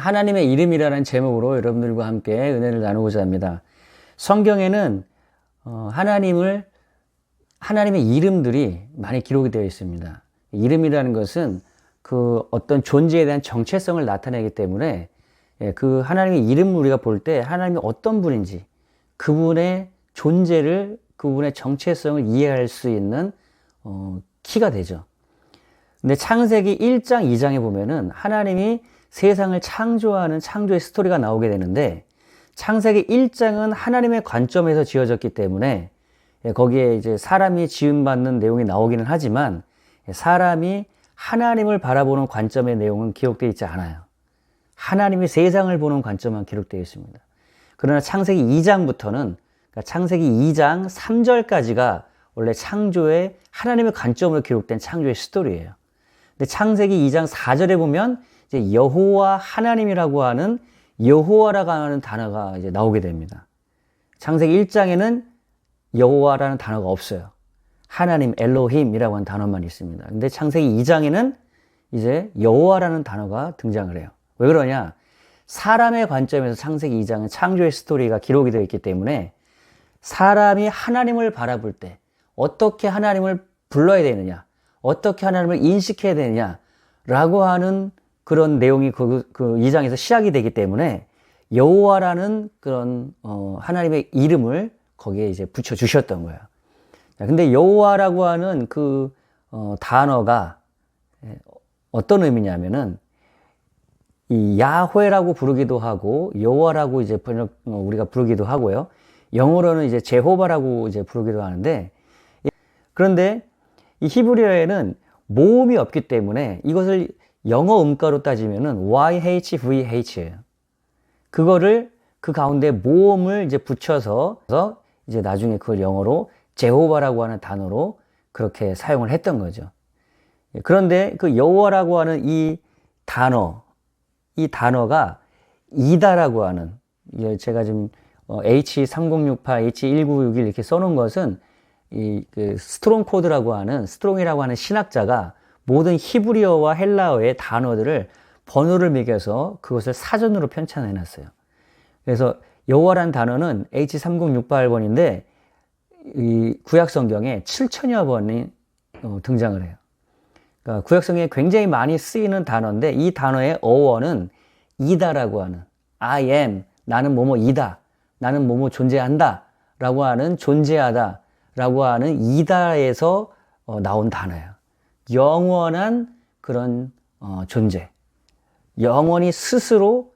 하나님의 이름이라는 제목으로 여러분들과 함께 은혜를 나누고자 합니다. 성경에는 하나님의 이름들이 많이 기록이 되어 있습니다. 이름이라는 것은 그 어떤 존재에 대한 정체성을 나타내기 때문에 그 하나님의 이름을 우리가 볼 때 하나님이 어떤 분인지 그분의 존재를, 그분의 정체성을 이해할 수 있는 키가 되죠. 근데 창세기 1장, 2장에 보면은 하나님이 세상을 창조하는 창조의 스토리가 나오게 되는데, 창세기 1장은 하나님의 관점에서 지어졌기 때문에 거기에 이제 사람이 지음받는 내용이 나오기는 하지만 사람이 하나님을 바라보는 관점의 내용은 기록되어 있지 않아요. 하나님이 세상을 보는 관점만 기록되어 있습니다. 그러나 창세기 2장부터는, 그러니까 창세기 2장 3절까지가 원래 창조의 하나님의 관점으로 기록된 창조의 스토리예요. 근데 창세기 2장 4절에 보면 이제 여호와 하나님이라고 하는, 여호와라고 하는 단어가 이제 나오게 됩니다. 창세기 1장에는 여호와라는 단어가 없어요. 하나님, 엘로힘이라고 하는 단어만 있습니다. 근데 창세기 2장에는 이제 여호와라는 단어가 등장을 해요. 왜 그러냐? 사람의 관점에서 창세기 2장은 창조의 스토리가 기록이 되어 있기 때문에 사람이 하나님을 바라볼 때 어떻게 하나님을 불러야 되느냐, 어떻게 하나님을 인식해야 되느냐라고 하는 그런 내용이 그 2장에서 시작이 되기 때문에 여호와라는 그런 하나님의 이름을 거기에 이제 붙여 주셨던 거예요. 근데 여호와라고 하는 그 단어가 어떤 의미냐면은 이 야훼라고 부르기도 하고 여호와라고 이제 우리가 부르기도 하고요. 영어로는 이제 제호바라고 이제 부르기도 하는데, 그런데 이 히브리어에는 모음이 없기 때문에 이것을 영어 음가로 따지면은 YHVH예요. 그거를 그 가운데 모음을 이제 붙여서 이제 나중에 그걸 영어로 제호바라고 하는 단어로 그렇게 사용을 했던 거죠. 그런데 그 여호와라고 하는 이 단어가 이다라고 하는, 제가 지금 H3068, H1961 이렇게 써놓은 것은 그 스트롱 코드라고 하는, 스트롱이라고 하는 신학자가 모든 히브리어와 헬라어의 단어들을 번호를 매겨서 그것을 사전으로 편찬해 놨어요. 그래서 여호와라는 단어는 H3068번인데 이 구약 성경에 7천여 번이 등장을 해요. 그러니까 구약 성경에 굉장히 많이 쓰이는 단어인데, 이 단어의 어원은 이다라고 하는, I am, 나는 뭐뭐이다, 나는 뭐뭐 존재한다 라고 하는, 존재하다 라고 하는 이다에서 나온 단어예요. 영원한 그런 존재, 영원히 스스로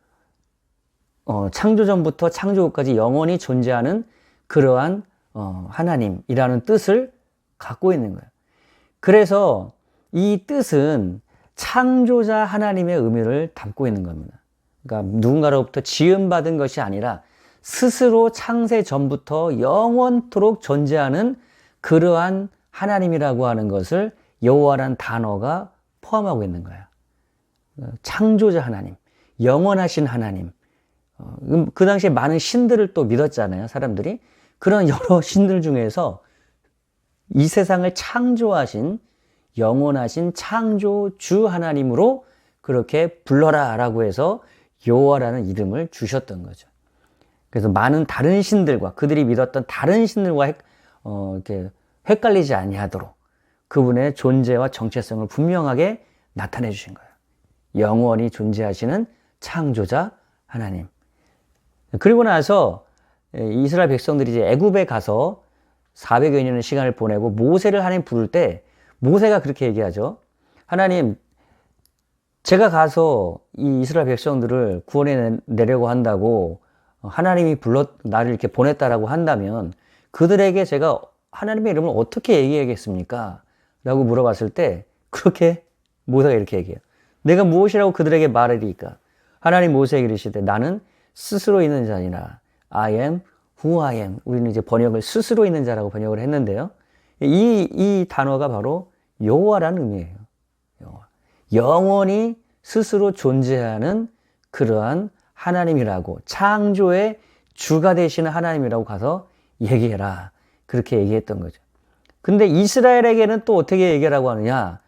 창조 전부터 창조 후까지 영원히 존재하는 그러한 하나님이라는 뜻을 갖고 있는 거예요. 그래서 이 뜻은 창조자 하나님의 의미를 담고 있는 겁니다. 그러니까 누군가로부터 지음받은 것이 아니라 스스로 창세 전부터 영원토록 존재하는 그러한 하나님이라고 하는 것을 여호와라는 단어가 포함하고 있는 거예요. 창조자 하나님, 영원하신 하나님. 그 당시에 많은 신들을 또 믿었잖아요, 사람들이. 그런 여러 신들 중에서 이 세상을 창조하신 영원하신 창조주 하나님으로 그렇게 불러라 라고 해서 여호와라는 이름을 주셨던 거죠. 그래서 많은 다른 신들과, 그들이 믿었던 다른 신들과 이렇게 헷갈리지 아니하도록 그분의 존재와 정체성을 분명하게 나타내 주신 거예요. 영원히 존재하시는 창조자 하나님. 그리고 나서 이스라엘 백성들이 이제 애굽에 가서 400여 년의 시간을 보내고 모세를 하나님 부를 때 모세가 그렇게 얘기하죠. 하나님, 제가 가서 이 이스라엘 백성들을 구원해 내려고 한다고 하나님이 나를 이렇게 보냈다라고 한다면 그들에게 제가 하나님의 이름을 어떻게 얘기하겠습니까? 라고 물어봤을 때 그렇게 모세가 이렇게 얘기해요. 내가 무엇이라고 그들에게 말하리까? 하나님 모세에게 이르시되 나는 스스로 있는 자니라. I am who I am. 우리는 이제 번역을 스스로 있는 자라고 번역을 했는데요. 이 단어가 바로 여호와라는 의미예요. 여호와. 영원히 스스로 존재하는 그러한 하나님이라고, 창조의 주가 되시는 하나님이라고 가서 얘기해라. 그렇게 얘기했던 거죠. 근데 이스라엘에게는 또 어떻게 얘기하라고 하느냐?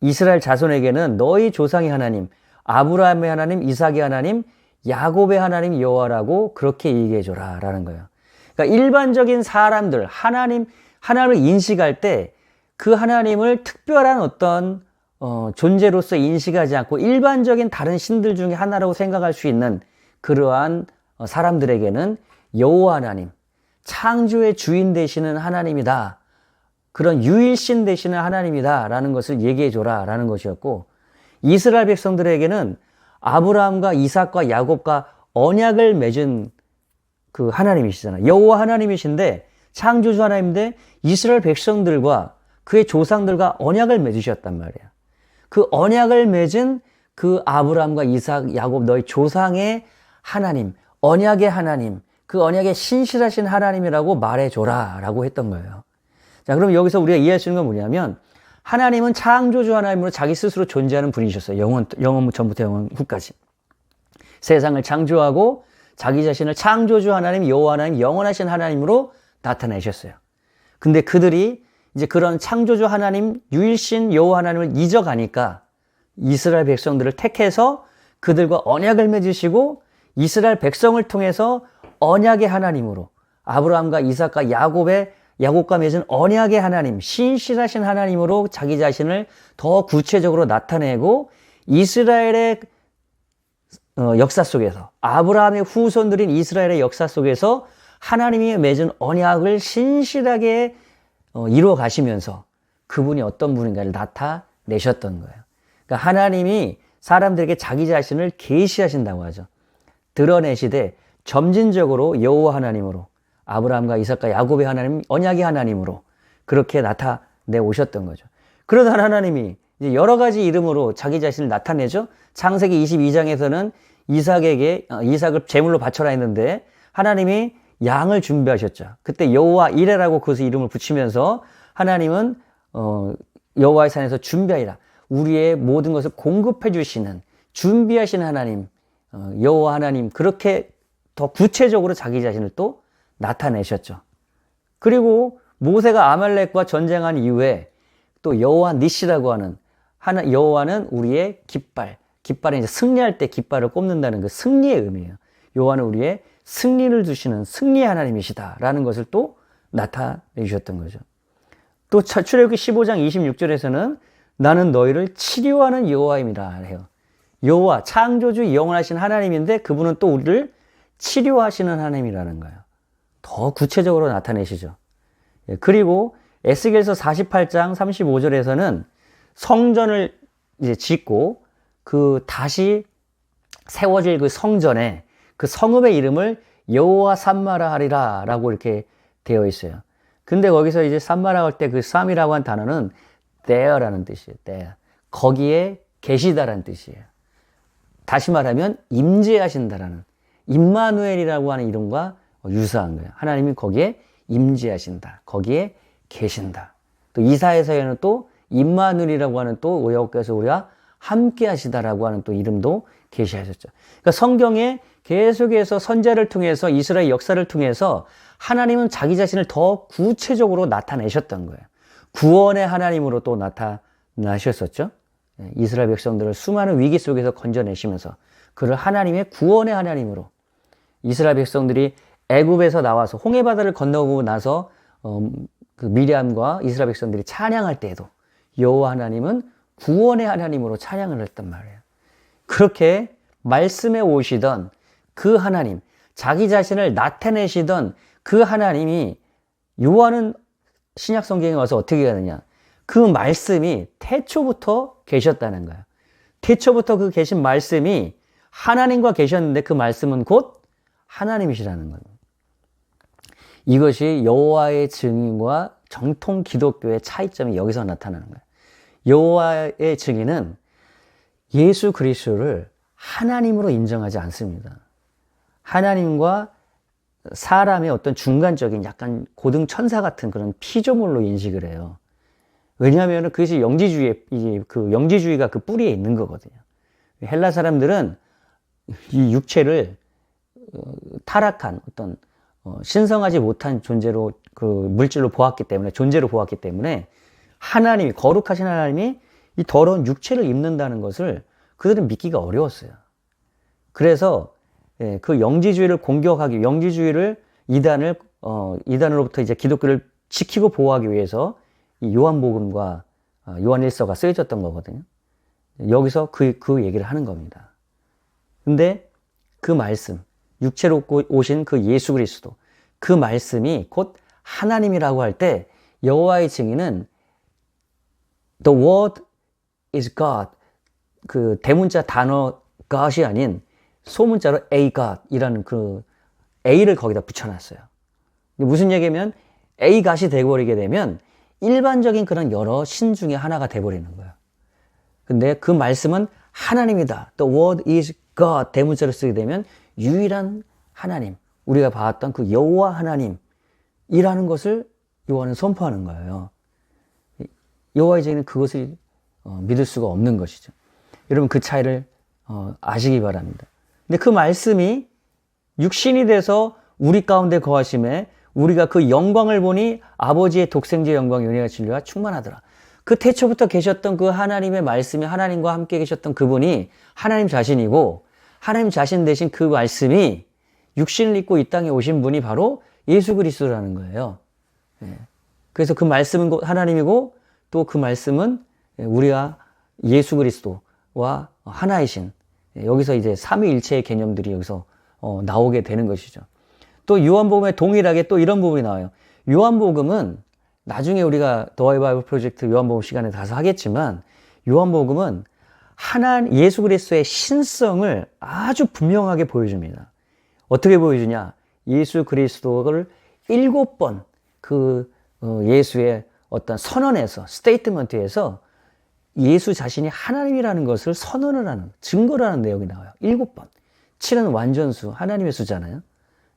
이스라엘 자손에게는 너희 조상의 하나님, 아브라함의 하나님, 이삭의 하나님, 야곱의 하나님 여호와라고 그렇게 얘기해줘라 라는 거예요. 그러니까 일반적인 사람들, 하나님을 인식할 때 그 하나님을 특별한 어떤 존재로서 인식하지 않고 일반적인 다른 신들 중에 하나라고 생각할 수 있는 그러한 사람들에게는 여호와 하나님, 창조의 주인 되시는 하나님이다. 그런 유일신 되시는 하나님이다 라는 것을 얘기해줘라 라는 것이었고, 이스라엘 백성들에게는 아브라함과 이삭과 야곱과 언약을 맺은 그 하나님이시잖아요. 여호와 하나님이신데, 창조주 하나님인데 이스라엘 백성들과 그의 조상들과 언약을 맺으셨단 말이에요. 그 언약을 맺은 그 아브라함과 이삭, 야곱 너희 조상의 하나님, 언약의 하나님, 그 언약의 신실하신 하나님이라고 말해줘라 라고 했던 거예요. 자, 그럼 여기서 우리가 이해할 수 있는 건 뭐냐면, 하나님은 창조주 하나님으로 자기 스스로 존재하는 분이셨어요. 영원 전부터 영원 후까지. 세상을 창조하고 자기 자신을 창조주 하나님, 여호와 하나님, 영원하신 하나님으로 나타내셨어요. 근데 그들이 이제 그런 창조주 하나님, 유일신 여호와 하나님을 잊어가니까 이스라엘 백성들을 택해서 그들과 언약을 맺으시고 이스라엘 백성을 통해서 언약의 하나님으로, 아브라함과 이삭과 야곱과 맺은 언약의 하나님, 신실하신 하나님으로 자기 자신을 더 구체적으로 나타내고, 이스라엘의 역사 속에서, 아브라함의 후손들인 이스라엘의 역사 속에서 하나님이 맺은 언약을 신실하게 이루어 가시면서 그분이 어떤 분인가를 나타내셨던 거예요. 그러니까 하나님이 사람들에게 자기 자신을 계시하신다고 하죠. 드러내시되 점진적으로 여호와 하나님으로, 아브라함과 이삭과 야곱의 하나님, 언약의 하나님으로 그렇게 나타내 오셨던 거죠. 그러던 하나님이 이제 여러 가지 이름으로 자기 자신을 나타내죠. 창세기 22장에서는 이삭을 제물로 바쳐라 했는데 하나님이 양을 준비하셨죠. 그때 여호와 이레라고 그것의 이름을 붙이면서 하나님은 여호와의 산에서 준비하리라, 우리의 모든 것을 공급해 주시는 준비하시는 하나님, 여호와 하나님, 그렇게 더 구체적으로 자기 자신을 또 나타내셨죠. 그리고 모세가 아말렉과 전쟁한 이후에 또 여호와 니시라고 하는 여호와는 우리의 깃발에 이제 승리할 때 깃발을 꼽는다는 그 승리의 의미예요. 여호와는 우리의 승리를 주시는 승리의 하나님이시다라는 것을 또 나타내주셨던 거죠. 또 출애굽기 15장 26절에서는 나는 너희를 치료하는 여호와임이라 해요. 여호와, 창조주 영원하신 하나님인데 그분은 또 우리를 치료하시는 하나님이라는 거예요. 더 구체적으로 나타내시죠. 그리고 에스겔서 48장 35절에서는 성전을 이제 짓고 그 다시 세워질 그 성전에 그 성읍의 이름을 여호와 삼마라 하리라 라고 이렇게 되어 있어요. 근데 거기서 이제 삼마라 할 때 그 쌈이라고 한 단어는 there라는 뜻이에요. there. 거기에 계시다라는 뜻이에요. 다시 말하면 임재하신다라는, 임마누엘이라고 하는 이름과 유사한 거예요. 하나님이 거기에 임재하신다, 거기에 계신다. 또 이사야서에는 또 임마누엘이라고 하는 또 여호와께서 우리와 함께 하시다라고 하는 또 이름도 계시하셨죠. 그러니까 성경에 계속해서 선지자를 통해서 이스라엘 역사를 통해서 하나님은 자기 자신을 더 구체적으로 나타내셨던 거예요. 구원의 하나님으로 또 나타나셨었죠. 이스라엘 백성들을 수많은 위기 속에서 건져내시면서 그를 하나님의 구원의 하나님으로, 이스라엘 백성들이 애굽에서 나와서 홍해바다를 건너고 나서 그 미리암과 이스라엘 백성들이 찬양할 때에도 여호와 하나님은 구원의 하나님으로 찬양을 했단 말이에요. 그렇게 말씀해 오시던 그 하나님, 자기 자신을 나타내시던 그 하나님이 요한은 신약 성경에 와서 어떻게 하느냐, 그 말씀이 태초부터 계셨다는 거예요. 태초부터 그 계신 말씀이 하나님과 계셨는데 그 말씀은 곧 하나님이시라는 거예요. 이것이 여호와의 증인과 정통 기독교의 차이점이 여기서 나타나는 거예요. 여호와의 증인은 예수 그리스도를 하나님으로 인정하지 않습니다. 하나님과 사람의 어떤 중간적인 약간 고등 천사 같은 그런 피조물로 인식을 해요. 왜냐하면 그것이 영지주의가 그 뿌리에 있는 거거든요. 헬라 사람들은 이 육체를 타락한 어떤 신성하지 못한 존재로, 그 물질로 보았기 때문에, 존재로 보았기 때문에 하나님이, 거룩하신 하나님이 이 더러운 육체를 입는다는 것을 그들은 믿기가 어려웠어요. 그래서 그 영지주의를 공격하기, 영지주의를 이단으로부터 이제 기독교를 지키고 보호하기 위해서 이 요한복음과 요한일서가 쓰여졌던 거거든요. 여기서 그 얘기를 하는 겁니다. 근데 그 말씀, 육체로 오신 그 예수 그리스도, 그 말씀이 곧 하나님이라고 할 때 여호와의 증인은 The word is God, 그 대문자 단어 God이 아닌 소문자로 A God이라는 그 A를 거기다 붙여놨어요. 무슨 얘기냐면 A God이 되어버리게 되면 일반적인 그런 여러 신 중에 하나가 되어버리는 거예요. 근데 그 말씀은 하나님이다. The word is God 대문자로 쓰게 되면 유일한 하나님, 우리가 봤던 그 여호와 하나님이라는 것을 요한은 선포하는 거예요. 여호와의 증인은 그것을 믿을 수가 없는 것이죠. 여러분 그 차이를 아시기 바랍니다. 근데 그 말씀이 육신이 돼서 우리 가운데 거하심에 우리가 그 영광을 보니 아버지의 독생자의 영광 은혜와 진리가 충만하더라. 그 태초부터 계셨던 그 하나님의 말씀이 하나님과 함께 계셨던 그분이 하나님 자신이고 하나님 자신 되신 그 말씀이 육신을 입고 이 땅에 오신 분이 바로 예수 그리스도라는 거예요. 그래서 그 말씀은 하나님이고 또 그 말씀은 우리가 예수 그리스도와 하나이신, 여기서 이제 삼위일체의 개념들이 여기서 나오게 되는 것이죠. 또 요한복음에 동일하게 또 이런 부분이 나와요. 요한복음은 나중에 우리가 더하이 바이블 프로젝트 요한복음 시간에 가서 하겠지만 요한복음은 예수 그리스도의 신성을 아주 분명하게 보여줍니다. 어떻게 보여주냐? 예수 그리스도를 7번 예수의 어떤 선언에서, 스테이트먼트에서 예수 자신이 하나님이라는 것을 선언을 하는, 증거를 하는 내용이 나와요. 7번. 7은 완전수, 하나님의 수잖아요.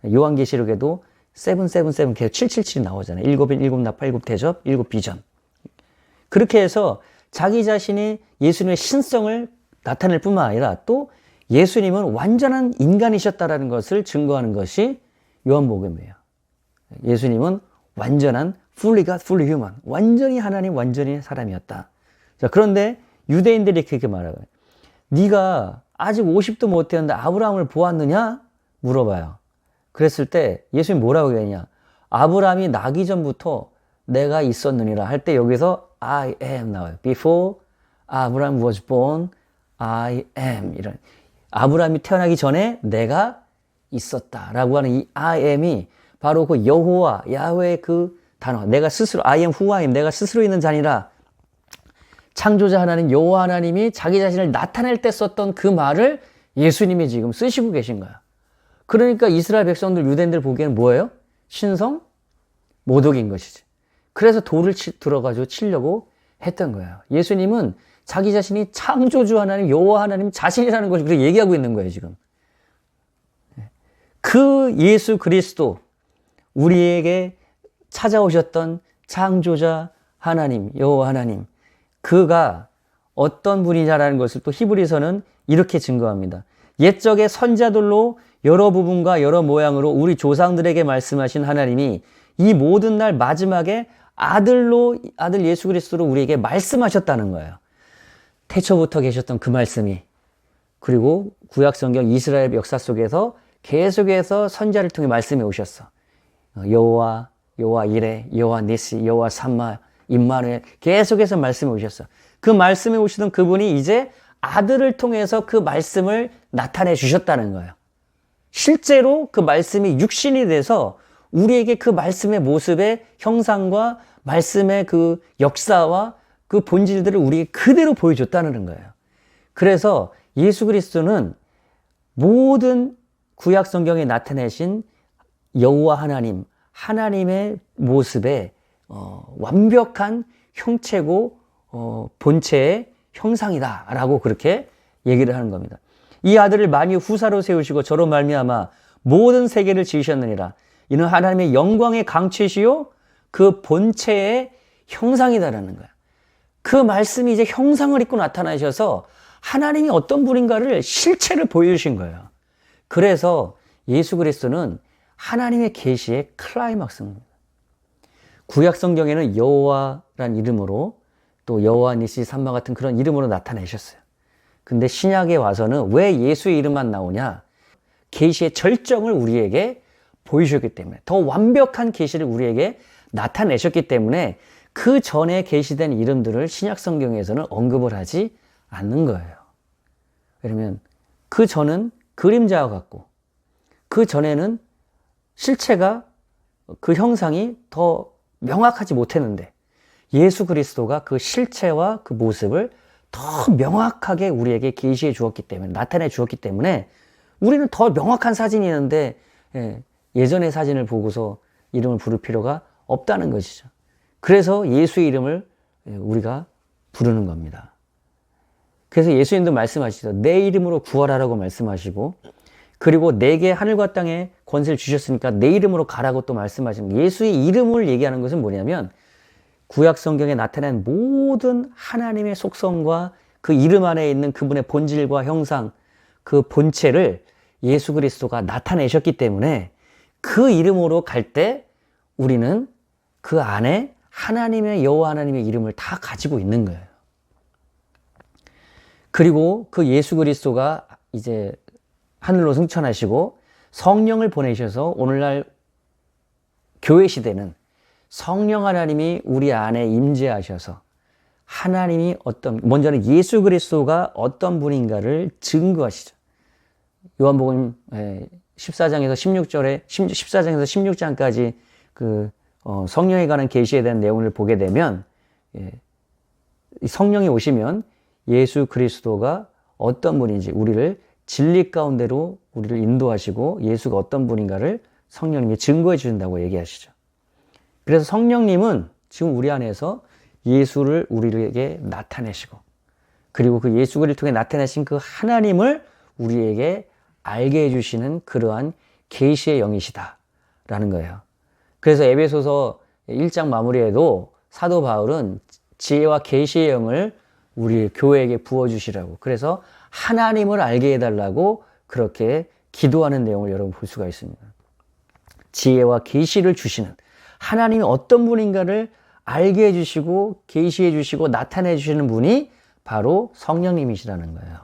요한계시록에도 777 계속 777이 나오잖아요. 7인 7나 8 대접, 7 비전. 그렇게 해서 자기 자신이 예수님의 신성을 나타낼 뿐만 아니라 또 예수님은 완전한 인간이셨다라는 것을 증거하는 것이 요한복음이에요. 예수님은 완전한 fully God, fully human. 완전히 하나님, 완전히 사람이었다. 자, 그런데 유대인들이 그렇게 말해요. 네가 아직 50도 못 되었는데 아브라함을 보았느냐? 물어봐요. 그랬을 때 예수님이 뭐라고 얘기하냐? 아브라함이 나기 전부터 내가 있었느니라 할 때 여기서 I am 나와요. Before Abraham was born, I am. 이런. 아브라함이 태어나기 전에 내가 있었다라고 하는 이 I am이 바로 그 여호와, 야훼의 그 단어. 내가 스스로, I am who I am. 내가 스스로 있는 자니라. 창조자 하나님, 여호와 하나님이 자기 자신을 나타낼 때 썼던 그 말을 예수님이 지금 쓰시고 계신 거야. 그러니까 이스라엘 백성들, 유대인들 보기에는 뭐예요? 신성? 모독인 것이지. 그래서 돌을 들어가지고 치려고 했던 거예요. 예수님은 자기 자신이 창조주 하나님, 여호와 하나님 자신이라는 것을 그렇게 얘기하고 있는 거예요, 지금. 그 예수 그리스도, 우리에게 찾아오셨던 창조자 하나님, 여호와 하나님, 그가 어떤 분이냐라는 것을 또 히브리서는 이렇게 증거합니다. 옛적의 선자들로 여러 부분과 여러 모양으로 우리 조상들에게 말씀하신 하나님이 이 모든 날 마지막에 아들 예수 그리스도로 우리에게 말씀하셨다는 거예요. 태초부터 계셨던 그 말씀이, 그리고 구약성경 이스라엘 역사 속에서 계속해서 선자를 통해 말씀해 오셨어. 여호와 이레, 여호와 니시, 여호와 삼마, 임마누엘, 계속해서 말씀해 오셨어. 그 말씀해 오시던 그분이 이제 아들을 통해서 그 말씀을 나타내 주셨다는 거예요. 실제로 그 말씀이 육신이 돼서 우리에게 그 말씀의 모습의 형상과 말씀의 그 역사와 그 본질들을 우리에게 그대로 보여줬다는 거예요. 그래서 예수 그리스도는 모든 구약 성경에 나타내신 여호와 하나님, 하나님의 모습의 완벽한 형체고 본체의 형상이다라고 그렇게 얘기를 하는 겁니다. 이 아들을 만유 후사로 세우시고 저로 말미암아 모든 세계를 지으셨느니라. 이는 하나님의 영광의 강체시요 그 본체의 형상이다라는 거야. 그 말씀이 이제 형상을 입고 나타나셔서 하나님이 어떤 분인가를 실체를 보여주신 거예요. 그래서 예수 그리스도는 하나님의 계시의 클라이막스입니다. 구약 성경에는 여호와란 이름으로 또 여호와 니시 삼마 같은 그런 이름으로 나타내셨어요. 근데 신약에 와서는 왜 예수의 이름만 나오냐? 계시의 절정을 우리에게 보여주셨기 때문에, 더 완벽한 계시를 우리에게 나타내셨기 때문에 그 전에 계시된 이름들을 신약 성경에서는 언급을 하지 않는 거예요. 왜냐면 그 전은 그림자와 같고 그 전에는 실체가, 그 형상이 더 명확하지 못했는데 예수 그리스도가 그 실체와 그 모습을 더 명확하게 우리에게 계시해 주었기 때문에, 나타내 주었기 때문에 우리는 더 명확한 사진이 있는데 예전의 사진을 보고서 이름을 부를 필요가 없다는 것이죠. 그래서 예수의 이름을 우리가 부르는 겁니다. 그래서 예수님도 말씀하시죠. 내 이름으로 구하라라고 말씀하시고, 그리고 내게 하늘과 땅에 권세를 주셨으니까 내 이름으로 가라고 또 말씀하십니다. 예수의 이름을 얘기하는 것은 뭐냐면 구약 성경에 나타난 모든 하나님의 속성과 그 이름 안에 있는 그분의 본질과 형상, 그 본체를 예수 그리스도가 나타내셨기 때문에 그 이름으로 갈 때 우리는 그 안에 하나님의, 여호와 하나님의 이름을 다 가지고 있는 거예요. 그리고 그 예수 그리스도가 이제 하늘로 승천하시고 성령을 보내셔서 오늘날 교회 시대는 성령 하나님이 우리 안에 임재하셔서 하나님이 먼저는 예수 그리스도가 어떤 분인가를 증거하시죠. 요한복음 14장에서 16절에 14장에서 16장까지 그 성령에 관한 계시에 대한 내용을 보게 되면 성령이 오시면 예수 그리스도가 어떤 분인지 우리를 진리 가운데로 우리를 인도하시고 예수가 어떤 분인가를 성령님이 증거해 주신다고 얘기하시죠. 그래서 성령님은 지금 우리 안에서 예수를 우리에게 나타내시고, 그리고 그 예수 그리스도를 통해 나타내신 그 하나님을 우리에게 알게 해주시는 그러한 계시의 영이시다라는 거예요. 그래서 에베소서 1장 마무리에도 사도 바울은 지혜와 계시의 영을 우리 교회에게 부어주시라고, 그래서 하나님을 알게 해달라고 그렇게 기도하는 내용을 여러분 볼 수가 있습니다. 지혜와 계시를 주시는, 하나님이 어떤 분인가를 알게 해주시고 계시해 주시고 나타내 주시는 분이 바로 성령님이시라는 거예요.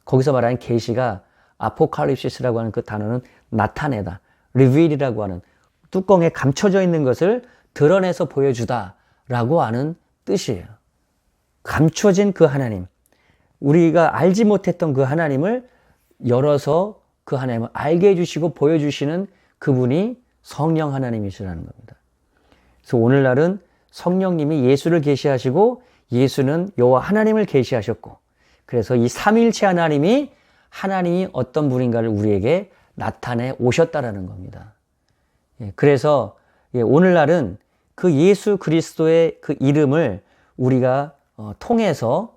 거기서 말하는 계시가 아포칼립시스라고 하는 그 단어는 나타내다, 리빌이라고 하는 뚜껑에 감춰져 있는 것을 드러내서 보여주다라고 하는 뜻이에요. 감춰진 그 하나님, 우리가 알지 못했던 그 하나님을 열어서 그 하나님을 알게 해주시고 보여주시는 그분이 성령 하나님이시라는 겁니다. 그래서 오늘날은 성령님이 예수를 계시하시고 예수는 여호와 하나님을 계시하셨고, 그래서 이 삼위일체 하나님이 어떤 분인가를 우리에게 나타내 오셨다라는 겁니다. 그래서 오늘날은 그 예수 그리스도의 그 이름을 우리가 통해서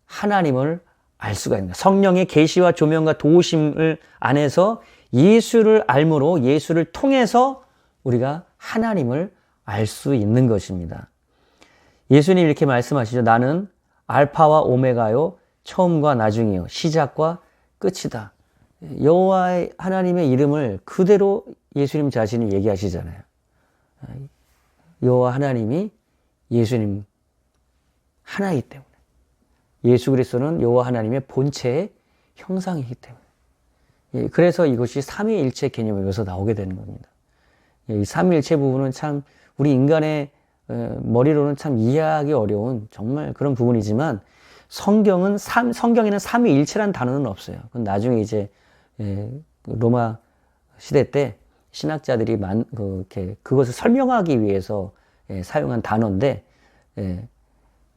하나님을 알 수가 있는 거예요. 성령의 계시와 조명과 도우심을 안에서 예수를 알므로 예수를 통해서 우리가 하나님을 알 수 있는 것입니다. 예수님 이렇게 말씀하시죠. 나는 알파와 오메가요, 처음과 나중이요, 시작과 끝이다. 여호와 하나님의 이름을 그대로 예수님 자신이 얘기하시잖아요. 여호와 하나님이 예수님 하나이기 때문에, 예수 그리스도는 여호와 하나님의 본체의 형상이기 때문에, 그래서 이것이 삼위일체 개념이 여기서 나오게 되는 겁니다. 이 삼위일체 부분은 참 우리 인간의 머리로는 참 이해하기 어려운 정말 그런 부분이지만 성경에는 삼위일체라는 단어는 없어요. 그건 나중에 이제 로마 시대 때 신학자들이 그것을 설명하기 위해서 사용한 단어인데,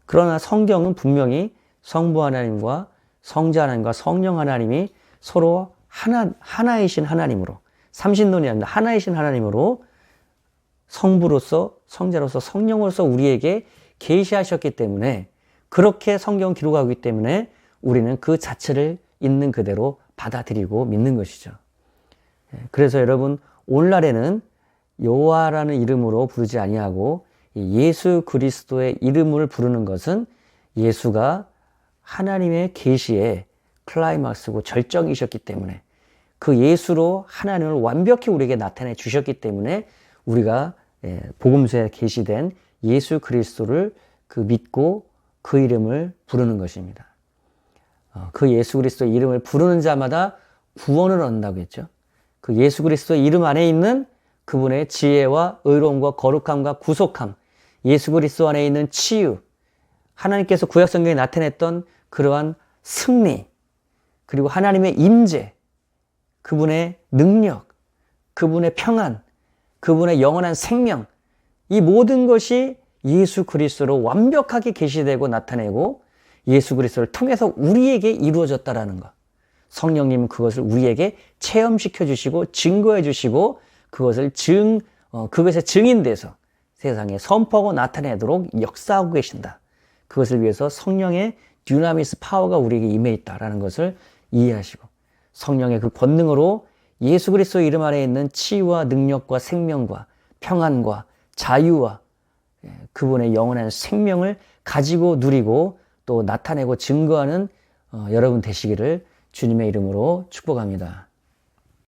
그러나 성경은 분명히 성부 하나님과 성자 하나님과 성령 하나님이 서로 하나이신 하나님으로, 삼신론이 아니라 하나이신 하나님으로 성부로서 성자로서 성령으로서 우리에게 계시하셨기 때문에, 그렇게 성경 기록하기 때문에 우리는 그 자체를 있는 그대로 받아들이고 믿는 것이죠. 그래서 여러분, 오늘날에는 여호와라는 이름으로 부르지 아니하고 예수 그리스도의 이름을 부르는 것은 예수가 하나님의 계시의 클라이막스고 절정이셨기 때문에, 그 예수로 하나님을 완벽히 우리에게 나타내 주셨기 때문에 우리가 복음서에 계시된 예수 그리스도를 믿고 그 이름을 부르는 것입니다. 그 예수 그리스도의 이름을 부르는 자마다 구원을 얻는다고 했죠. 그 예수 그리스도의 이름 안에 있는 그분의 지혜와 의로움과 거룩함과 구속함, 예수 그리스도 안에 있는 치유, 하나님께서 구약 성경에 나타냈던 그러한 승리, 그리고 하나님의 임재, 그분의 능력, 그분의 평안, 그분의 영원한 생명, 이 모든 것이 예수 그리스도로 완벽하게 계시되고 나타내고 예수 그리스도를 통해서 우리에게 이루어졌다라는 것. 성령님은 그것을 우리에게 체험시켜 주시고 증거해 주시고 그것의 증인돼서 세상에 선포하고 나타내도록 역사하고 계신다. 그것을 위해서 성령의 듀나미스 파워가 우리에게 임해 있다라는 것을 이해하시고 성령의 그 권능으로 예수 그리스도 이름 안에 있는 치유와 능력과 생명과 평안과 자유와 그분의 영원한 생명을 가지고 누리고 또 나타내고 증거하는 여러분 되시기를 주님의 이름으로 축복합니다.